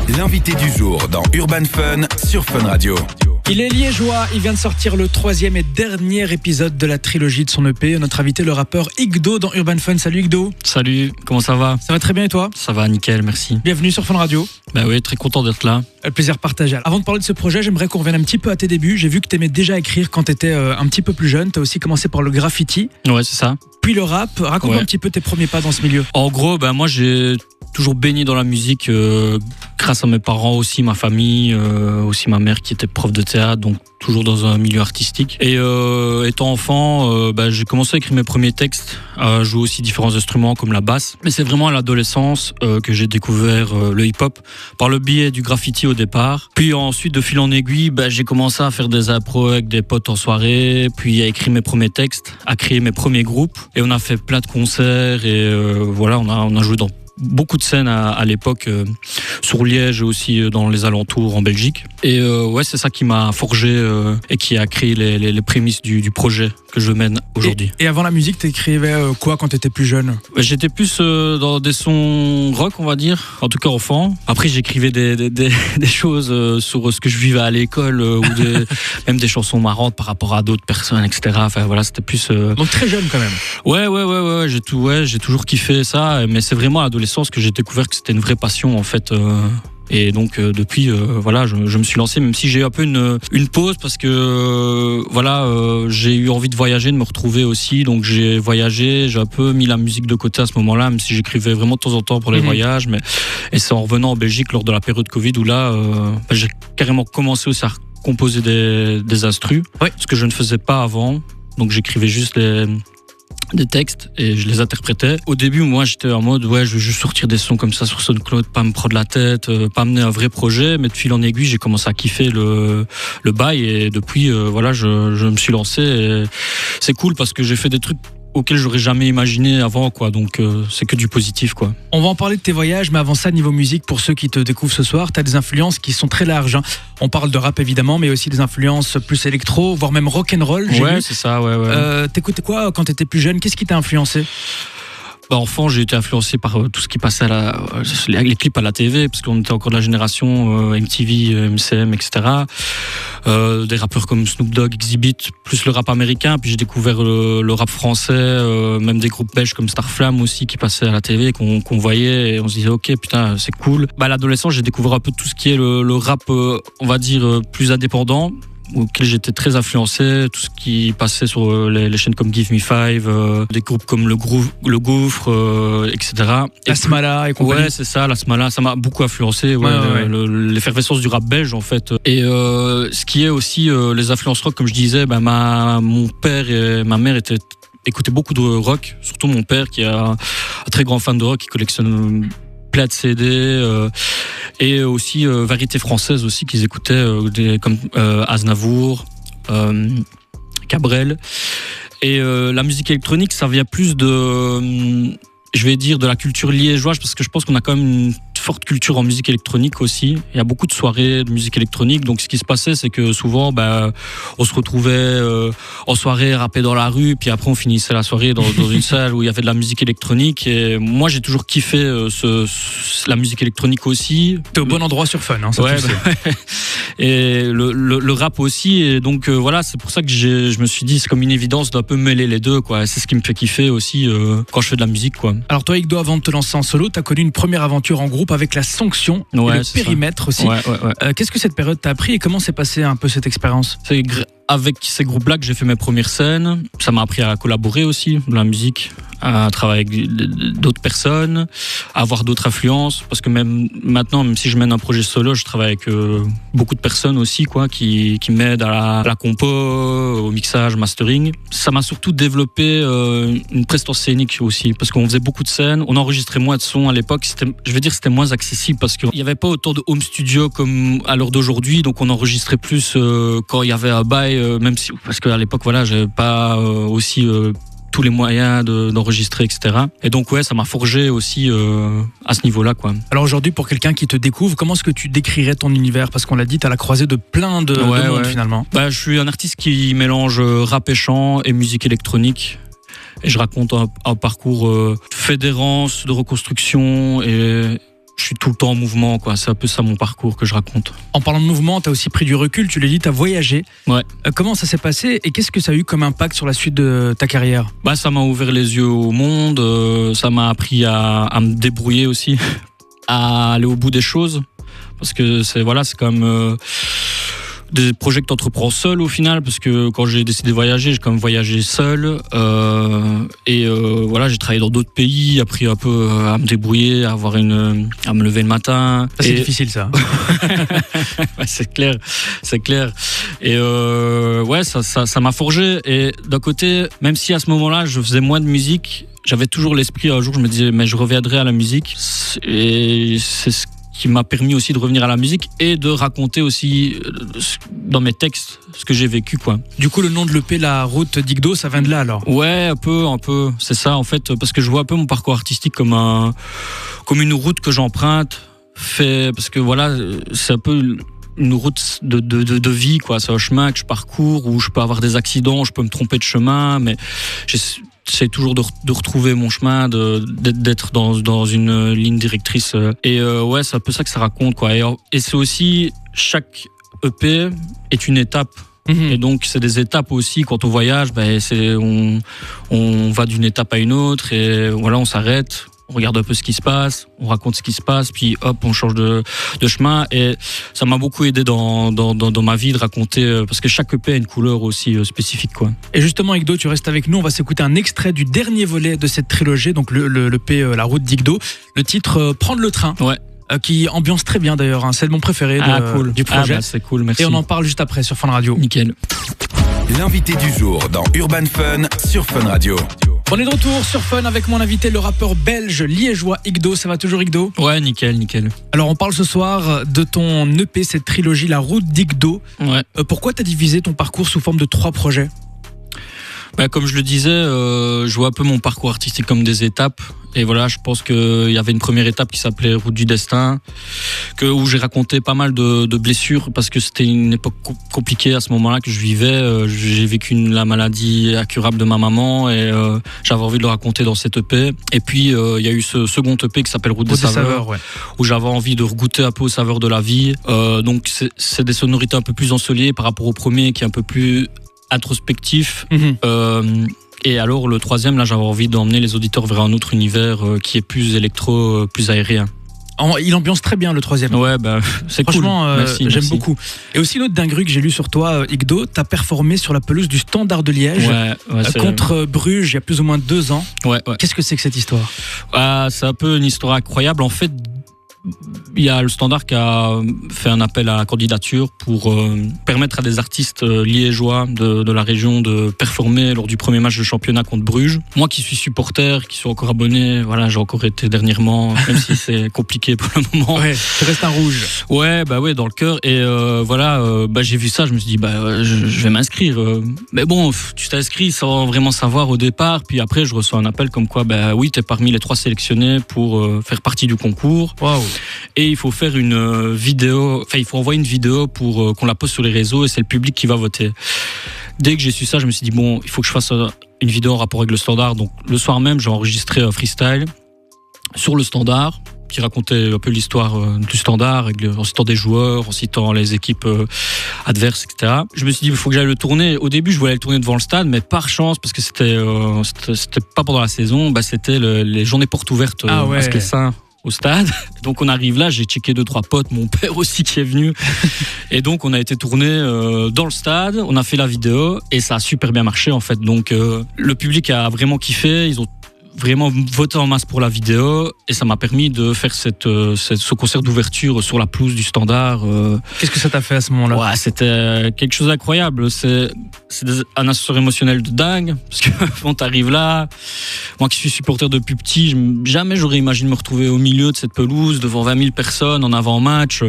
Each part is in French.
L'invité du jour dans Urban Fun sur Fun Radio. Il est liégeois, il vient de sortir le 3e et dernier épisode de la trilogie de son EP. Notre invité, le rappeur Igdo dans Urban Fun. Salut Igdo. Salut, comment ça va ? Ça va très bien et toi ? Ça va, nickel, merci. Bienvenue sur Fun Radio. Bah oui, très content d'être là. Le plaisir partagé. Avant de parler de ce projet, j'aimerais qu'on revienne un petit peu à tes débuts. J'ai vu que t'aimais déjà écrire quand t'étais un petit peu plus jeune. T'as aussi commencé par le graffiti. Ouais, c'est ça. Puis le rap. Raconte-moi un petit peu tes premiers pas dans ce milieu. En gros, moi j'ai toujours baigné dans la musique grâce à mes parents aussi, ma famille, aussi ma mère qui était prof de théâtre, donc toujours dans un milieu artistique. Et étant enfant, j'ai commencé à écrire mes premiers textes, à jouer aussi différents instruments comme la basse. Mais c'est vraiment à l'adolescence que j'ai découvert le hip-hop par le biais du graffiti au départ. Puis ensuite, de fil en aiguille, j'ai commencé à faire des impros avec des potes en soirée, puis à écrire mes premiers textes, à créer mes premiers groupes. Et on a fait plein de concerts et voilà, on a joué dans beaucoup de scènes à l'époque sur Liège et aussi dans les alentours en Belgique. Et ouais, c'est ça qui m'a forgé et qui a créé les prémices du projet que je mène aujourd'hui. Et avant la musique, t'écrivais quoi quand t'étais plus jeune ? J'étais plus dans des sons rock, on va dire, en tout cas enfant. Après, j'écrivais des choses sur ce que je vivais à l'école ou même des chansons marrantes par rapport à d'autres personnes, etc. Enfin voilà, c'était plus... Donc très jeune quand même. Ouais, j'ai toujours kiffé ça, mais c'est vraiment à l'adolescence que j'ai découvert que c'était une vraie passion en fait. Et donc depuis voilà, je me suis lancé, même si j'ai eu un peu une pause parce que j'ai eu envie de voyager, de me retrouver aussi, donc j'ai voyagé, j'ai un peu mis la musique de côté à ce moment-là, même si j'écrivais vraiment de temps en temps pour les voyages, et c'est en revenant en Belgique lors de la période Covid où là j'ai carrément commencé aussi à composer des instrus, ce que je ne faisais pas avant, donc j'écrivais juste des textes et je les interprétais. Au début, moi, j'étais en mode je veux juste sortir des sons comme ça sur SoundCloud, pas me prendre la tête, pas mener un vrai projet, mais de fil en aiguille, j'ai commencé à kiffer le bail et depuis, je me suis lancé et c'est cool parce que j'ai fait des trucs auquel j'aurais jamais imaginé avant, quoi. Donc c'est que du positif, quoi. On va en parler de tes voyages, mais avant ça, niveau musique, pour ceux qui te découvrent ce soir, t'as des influences qui sont très larges. On parle de rap évidemment, mais aussi des influences plus électro, voire même rock'n'roll. Ouais, c'est ça, ouais. T'écoutais quoi quand t'étais plus jeune ? Qu'est-ce qui t'a influencé ? Enfant, j'ai été influencé par tout ce qui passait les clips à la TV, parce qu'on était encore de la génération MTV, MCM, etc. Des rappeurs comme Snoop Dogg, Exhibit, plus le rap américain. Puis j'ai découvert le rap français, même des groupes belges comme Starflame aussi qui passaient à la TV, qu'on voyait et on se disait ok, putain, c'est cool. À l'adolescence, j'ai découvert un peu tout ce qui est le rap, on va dire, plus indépendant, auquel j'étais très influencé, tout ce qui passait sur les chaînes comme Give Me Five, des groupes comme le Gouffre, etc. La Smala et compagnie. Ouais, c'est ça, la Smala, ça m'a beaucoup influencé, l'effervescence du rap belge en fait. Et ce qui est aussi les influences rock, comme je disais, mon père et ma mère écoutaient beaucoup de rock, surtout mon père qui est un très grand fan de rock, qui collectionne plein de CD, et aussi variétés françaises aussi qu'ils écoutaient, comme Aznavour, Cabrel. Et la musique électronique, ça vient plus de la culture liégeoise, parce que je pense qu'on a quand même une forte culture en musique électronique aussi. Il y a beaucoup de soirées de musique électronique, donc ce qui se passait, c'est que souvent on se retrouvait en soirée, rapper dans la rue, puis après on finissait la soirée dans une salle où il y avait de la musique électronique. Et moi j'ai toujours kiffé la musique électronique aussi. T'es au bon endroit sur Fun, ça tu le sais. Et le rap aussi, et donc voilà, c'est pour ça que je me suis dit c'est comme une évidence d'un peu mêler les deux, quoi. C'est ce qui me fait kiffer aussi quand je fais de la musique, quoi. Alors toi Igdo, avant de te lancer en solo, t'as connu une première aventure en groupe avec la Sanction et le Périmètre aussi. Qu'est-ce que cette période t'a appris et comment s'est passée un peu cette expérience ? C'est avec ces groupes-là que j'ai fait mes premières scènes. Ça m'a appris à collaborer aussi de la musique, à travailler avec d'autres personnes, à avoir d'autres influences, parce que même maintenant, même si je mène un projet solo, je travaille avec beaucoup de personnes aussi, quoi, qui m'aident à la compo, au mixage, mastering. Ça m'a surtout développé une prestance scénique aussi, parce qu'on faisait beaucoup de scènes, on enregistrait moins de sons à l'époque, c'était moins accessible parce qu'il n'y avait pas autant de home studio comme à l'heure d'aujourd'hui, donc on enregistrait plus quand il y avait un bail, même si, parce qu'à l'époque, j'avais pas aussi tous les moyens d'enregistrer, etc. Et donc ça m'a forgé aussi à ce niveau-là, quoi. Alors aujourd'hui, pour quelqu'un qui te découvre, comment est-ce que tu décrirais ton univers ? Parce qu'on l'a dit, t'as la croisée de plein de monde finalement. Je suis un artiste qui mélange rap et chant et musique électronique. Et je raconte un parcours fait d'errance, de reconstruction et je suis tout le temps en mouvement, quoi. C'est un peu ça mon parcours que je raconte. En parlant de mouvement, tu as aussi pris du recul, tu l'as dit, tu as voyagé. Ouais. Comment ça s'est passé et qu'est-ce que ça a eu comme impact sur la suite de ta carrière? Ça m'a ouvert les yeux au monde, ça m'a appris à me débrouiller aussi, à aller au bout des choses. Parce que c'est quand même des projets que tu entreprends seul au final, parce que quand j'ai décidé de voyager, j'ai quand même voyagé seul. J'ai travaillé dans d'autres pays, appris un peu à me débrouiller, à me lever le matin. C'est difficile ça. Ouais, c'est clair. Et ça m'a forgé. Et d'un côté, même si à ce moment-là, je faisais moins de musique, j'avais toujours l'esprit, un jour, je me disais, mais je reviendrai à la musique. Et c'est ce qui m'a permis aussi de revenir à la musique et de raconter aussi dans mes textes ce que j'ai vécu, quoi. Du coup, le nom de l'EP, La Route d'Igdo, ça vient de là alors? Ouais, un peu. C'est ça, en fait, parce que je vois un peu mon parcours artistique comme une route que j'emprunte. Parce que c'est un peu une route de vie, quoi. C'est un chemin que je parcours où je peux avoir des accidents, je peux me tromper de chemin, mais j'essaie toujours de retrouver mon chemin, d'être dans une ligne directrice. Et c'est un peu ça que ça raconte, quoi. Et c'est aussi, chaque EP est une étape. Et donc c'est des étapes aussi. Quand on voyage, on va d'une étape à une autre et on s'arrête. On regarde un peu ce qui se passe, on raconte ce qui se passe, puis hop, on change de chemin. Et ça m'a beaucoup aidé dans ma vie de raconter, parce que chaque EP a une couleur aussi spécifique, quoi. Et justement, Igdo, tu restes avec nous. On va s'écouter un extrait du dernier volet de cette trilogie, donc le EP La Route d'Igdo. Le titre Prendre le train. Ouais. Qui ambiance très bien d'ailleurs, hein. C'est mon préféré cool. du projet. C'est cool, merci. Et on en parle juste après sur Fun Radio. Nickel. L'invité du jour dans Urban Fun sur Fun Radio. On est de retour sur Fun avec mon invité, le rappeur belge liégeois Igdo. Ça va toujours, Igdo? Ouais, nickel. Alors on parle ce soir de ton EP, cette trilogie La Route d'Igdo. Ouais. Pourquoi t'as divisé ton parcours sous forme de 3 projets? Comme je le disais, je vois un peu mon parcours artistique comme des étapes. Et voilà, je pense qu'il y avait une première étape qui s'appelait Route du Destin, où j'ai raconté pas mal de blessures, parce que c'était une époque compliquée à ce moment-là que je vivais. J'ai vécu la maladie incurable de ma maman et j'avais envie de le raconter dans cette EP. Et puis, il y a eu ce second EP qui s'appelle Route des saveurs, ouais. Où j'avais envie de regoûter un peu aux saveurs de la vie. Donc, c'est des sonorités un peu plus ensoleillées par rapport au premier, qui est un peu plus introspectif. Et alors le troisième, là, j'avais envie d'emmener les auditeurs vers un autre univers qui est plus électro, plus aérien. Il ambiance très bien le troisième. Ouais, c'est cool. Franchement, merci. J'aime beaucoup. Et aussi une autre dinguerie que j'ai lu sur toi, Igdo, t'as performé sur la pelouse du Standard de Liège contre Bruges il y a plus ou moins 2 ans. Ouais. Qu'est-ce que c'est que cette histoire? C'est un peu une histoire incroyable. En fait, il y a le Standard qui a fait un appel à candidature pour permettre à des artistes liégeois de la région de performer lors du premier match de championnat contre Bruges. Moi qui suis supporter, qui suis encore abonné, j'ai encore été dernièrement, même si c'est compliqué pour le moment. Ouais, tu restes un rouge. Ouais, dans le cœur. Et j'ai vu ça, je me suis dit, je vais m'inscrire. Mais bon, tu t'inscris sans vraiment savoir au départ. Puis après, je reçois un appel comme quoi, oui, t'es parmi les 3 sélectionnés pour faire partie du concours. Waouh. Et il faut faire une vidéo, il faut envoyer une vidéo pour qu'on la poste sur les réseaux et c'est le public qui va voter. Dès que j'ai su ça, je me suis dit, il faut que je fasse une vidéo en rapport avec le Standard. Donc le soir même, j'ai enregistré un freestyle sur le Standard qui racontait un peu l'histoire du Standard, en citant des joueurs, en citant les équipes adverses, etc. Je me suis dit, il faut que j'aille le tourner. Au début, je voulais le tourner devant le stade, mais par chance, parce que c'était pas pendant la saison, c'était les journées portes ouvertes à Sclessin, au stade. Donc on arrive là, j'ai checké 2-3 potes, mon père aussi qui est venu. Et donc on a été tourné dans le stade, on a fait la vidéo et ça a super bien marché en fait. Donc le public a vraiment kiffé, ils ont vraiment voté en masse pour la vidéo et ça m'a permis de faire ce concert d'ouverture sur la pelouse du Standard. Qu'est-ce que ça t'a fait à ce moment-là? Ouais, c'était quelque chose d'incroyable. C'est un ascenseur émotionnel de dingue parce que quand t'arrives là, moi qui suis supporter depuis petit, jamais j'aurais imaginé me retrouver au milieu de cette pelouse devant 20 000 personnes en avant-match.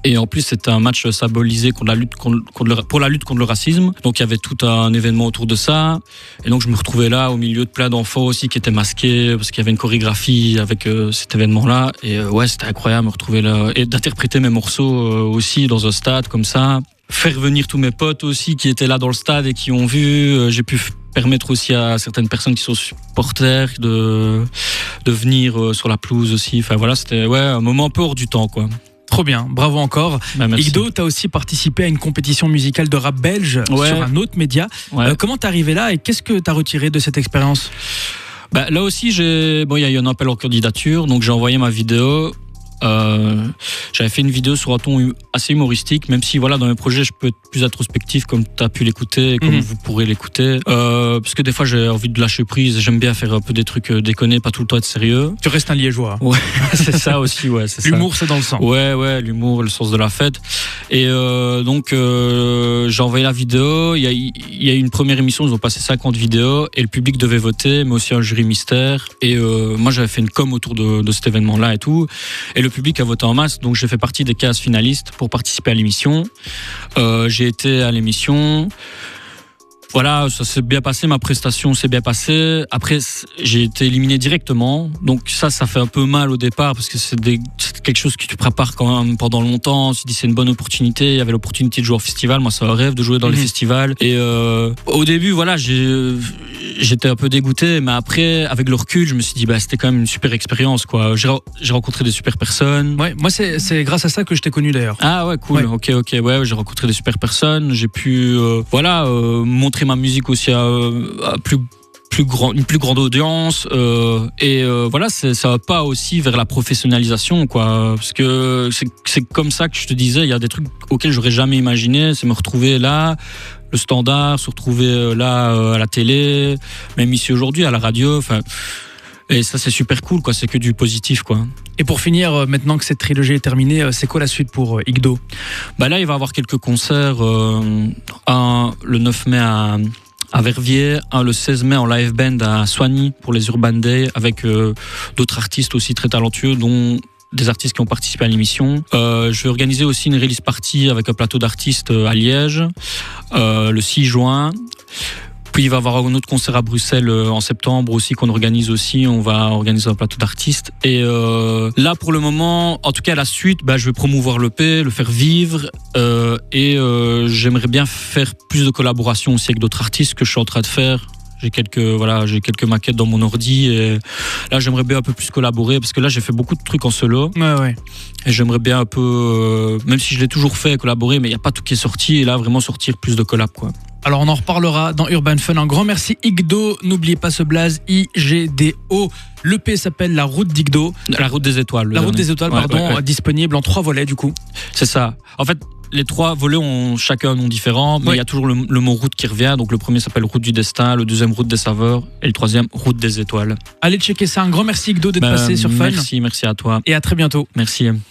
Et en plus, c'était un match symbolisé pour la lutte contre le racisme. Donc il y avait tout un événement autour de ça. Et donc je me retrouvais là au milieu de plein d'enfants aussi qui étaient masqués parce qu'il y avait une chorégraphie avec cet événement-là. Et c'était incroyable de me retrouver là et d'interpréter mes morceaux aussi dans un stade comme ça. Faire venir tous mes potes aussi qui étaient là dans le stade et qui ont vu. J'ai pu permettre aussi à certaines personnes qui sont supporters de venir sur la pelouse aussi. Enfin voilà, c'était un moment un peu hors du temps, quoi. Trop bien, bravo encore. Igdo, tu as aussi participé à une compétition musicale de rap belge sur un autre média. Comment t'es arrivé là et qu'est-ce que t'as retiré de cette expérience? Là aussi, il y a eu un appel en candidature, donc j'ai envoyé ma vidéo. J'avais fait une vidéo sur un ton assez humoristique, même si dans mes projets je peux être plus introspectif comme tu as pu l'écouter et comme vous pourrez l'écouter, parce que des fois j'ai envie de lâcher prise, j'aime bien faire un peu des trucs déconnés, pas tout le temps être sérieux. Tu restes un liégeois. Ouais, c'est ça aussi, c'est l'humour ça. C'est dans le sang. Ouais, l'humour, le sens de la fête. Et donc j'ai envoyé la vidéo, il y a eu une première émission, ils ont passé 50 vidéos et le public devait voter, mais aussi un jury mystère, et moi j'avais fait une com autour de cet événement là et tout, et le public a voté en masse, donc j'ai fait partie des 15 finalistes pour participer à l'émission. J'ai été à l'émission. Voilà, ça s'est bien passé, ma prestation s'est bien passée. Après, j'ai été éliminé directement. Donc ça fait un peu mal au départ parce que c'est quelque chose que tu prépares quand même pendant longtemps. Tu te dis c'est une bonne opportunité. Il y avait l'opportunité de jouer au festival. Moi, c'est un rêve de jouer dans les festivals. Et au début, j'étais un peu dégoûté. Mais après, avec le recul, je me suis dit c'était quand même une super expérience, quoi. J'ai rencontré des super personnes. Ouais, moi, c'est grâce à ça que je t'ai connu d'ailleurs. Ah ouais, cool. Ouais. Ok. Ouais, j'ai rencontré des super personnes. J'ai pu montrer ma musique aussi à une plus grande audience, ça va pas aussi vers la professionnalisation, quoi, parce que c'est comme ça que je te disais, il y a des trucs auxquels j'aurais jamais imaginé, c'est me retrouver là, le standard, se retrouver là à la télé, même ici aujourd'hui à la radio, et ça c'est super cool, quoi, c'est que du positif, quoi. Et pour finir, maintenant que cette trilogie est terminée, c'est quoi la suite pour Igdo? Là il va y avoir quelques concerts, le 9 mai à Verviers, le 16 mai en live band à Soigny pour les Urban Day, avec d'autres artistes aussi très talentueux, dont des artistes qui ont participé à l'émission. Je vais organiser aussi une release party avec un plateau d'artistes à Liège le 6 juin. Puis il va y avoir un autre concert à Bruxelles en septembre aussi qu'on organise aussi. On va organiser un plateau d'artistes. Et là pour le moment, en tout cas la suite, je vais promouvoir l'EP, le faire vivre. J'aimerais bien faire plus de collaborations aussi avec d'autres artistes que je suis en train de faire. J'ai quelques maquettes dans mon ordi et là j'aimerais bien un peu plus collaborer parce que là j'ai fait beaucoup de trucs en solo. Ouais. Et j'aimerais bien un peu, même si je l'ai toujours fait, collaborer, mais il n'y a pas tout qui est sorti, et là vraiment sortir plus de collabs, quoi. Alors on en reparlera dans Urban Fun. Un grand merci Igdo. N'oubliez pas ce blaze, IGDO. L'EP s'appelle La Route d'Igdo. La Route des Étoiles. La Route des Étoiles, ouais. Disponible en 3 volets du coup. C'est ça. En fait, les 3 volets ont chacun un nom différent, mais il y a toujours le mot route qui revient. Donc le premier s'appelle Route du Destin, le deuxième Route des Saveurs et le troisième Route des Étoiles. Allez checker ça. Un grand merci Igdo d'être passé sur Fun. Merci à toi. Et à très bientôt. Merci.